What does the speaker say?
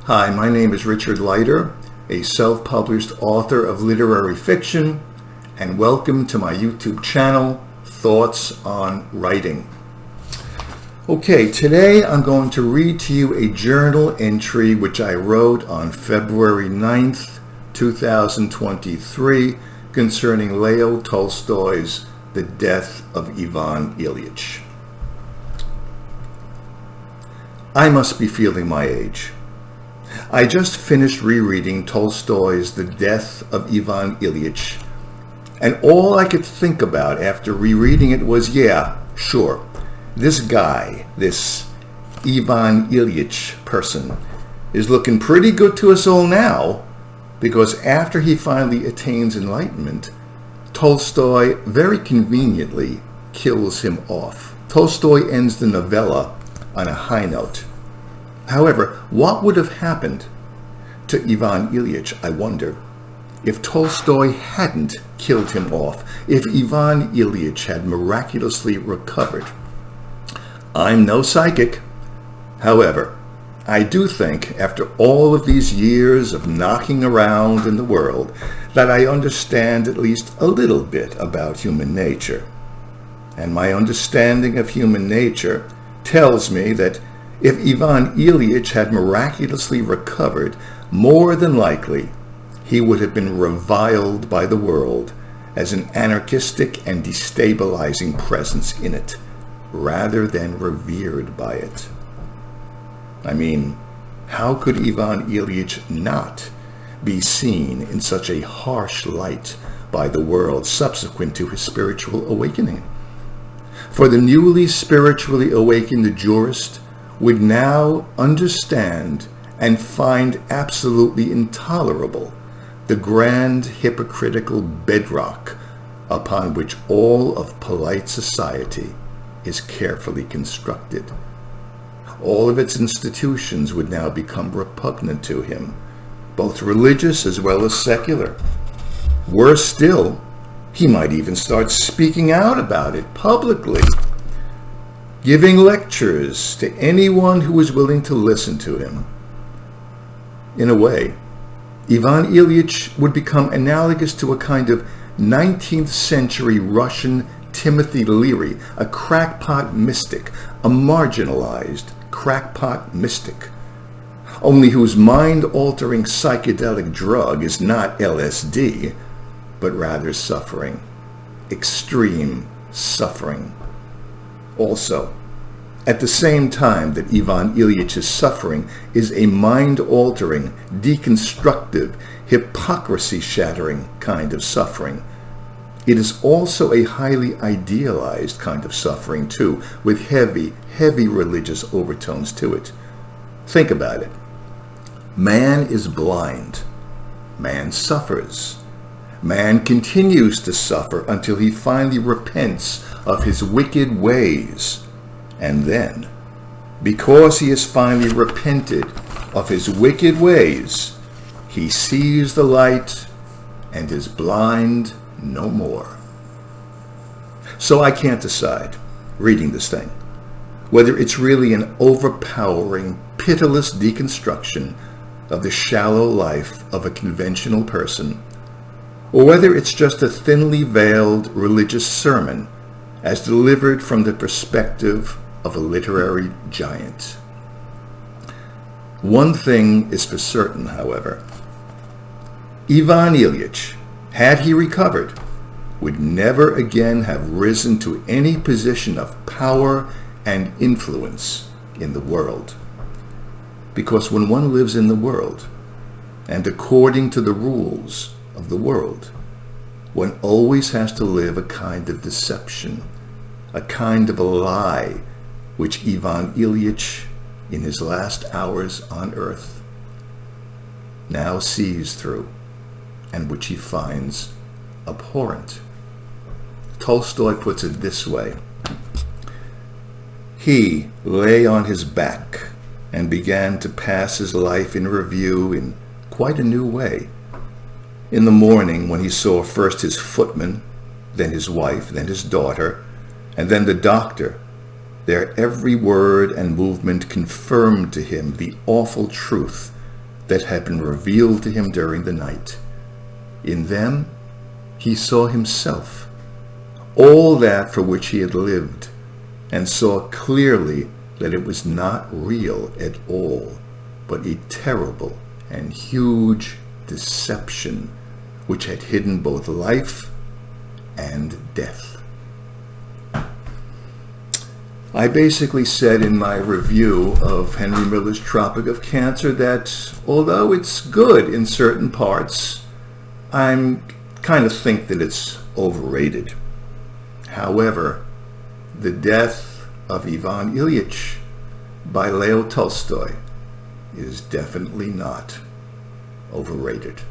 Hi, my name is Richard Leiter, a self-published author of literary fiction, and welcome to my YouTube channel, Thoughts on Writing. Okay, today I'm going to read to you a journal entry which I wrote on February 9th, 2023 concerning Leo Tolstoy's The Death of Ivan Ilyich. I must be feeling my age. I just finished rereading Tolstoy's The Death of Ivan Ilyich, and all I could think about after rereading it was, yeah, sure, this guy, this Ivan Ilyich person, is looking pretty good to us all now, because after he finally attains enlightenment, Tolstoy very conveniently kills him off. Tolstoy ends the novella on a high note. However, what would have happened to Ivan Ilyich, I wonder, if Tolstoy hadn't killed him off, if Ivan Ilyich had miraculously recovered? I'm no psychic. However, I do think, after all of these years of knocking around in the world, that I understand at least a little bit about human nature. And my understanding of human nature tells me that if Ivan Ilyich had miraculously recovered, more than likely he would have been reviled by the world as an anarchistic and destabilizing presence in it, rather than revered by it. I mean, how could Ivan Ilyich not be seen in such a harsh light by the world subsequent to his spiritual awakening? For the newly spiritually awakened jurist would now understand and find absolutely intolerable the grand hypocritical bedrock upon which all of polite society is carefully constructed. All of its institutions would now become repugnant to him, both religious as well as secular. Worse still, he might even start speaking out about it publicly, giving lectures to anyone who is willing to listen to him. In a way, Ivan Ilyich would become analogous to a kind of 19th century Russian Timothy Leary, a crackpot mystic, a marginalized crackpot mystic, only whose mind-altering psychedelic drug is not LSD, but rather suffering, extreme suffering. Also, at the same time that Ivan Ilyich's suffering is a mind-altering, deconstructive, hypocrisy-shattering kind of suffering, it is also a highly idealized kind of suffering too, with heavy, heavy religious overtones to it. Think about it. Man is blind. Man suffers. Man continues to suffer until he finally repents of his wicked ways. And then, because he has finally repented of his wicked ways, he sees the light and is blind no more. So I can't decide, reading this thing, whether it's really an overpowering, pitiless deconstruction of the shallow life of a conventional person, or whether it's just a thinly veiled religious sermon as delivered from the perspective of a literary giant. One thing is for certain, however. Ivan Ilyich, had he recovered, would never again have risen to any position of power and influence in the world. Because when one lives in the world, and according to the rules of the world, one always has to live a kind of deception, a kind of a lie, which Ivan Ilyich, in his last hours on earth, now sees through, and which he finds abhorrent. Tolstoy puts it this way: he lay on his back and began to pass his life in review in quite a new way. In the morning, when he saw first his footman, then his wife, then his daughter, and then the doctor, their every word and movement confirmed to him the awful truth that had been revealed to him during the night. In them, he saw himself, all that for which he had lived, and saw clearly that it was not real at all, but a terrible and huge deception which had hidden both life and death. I basically said in my review of Henry Miller's Tropic of Cancer that although it's good in certain parts, I kind of think that it's overrated. However, The Death of Ivan Ilyich by Leo Tolstoy is definitely not overrated.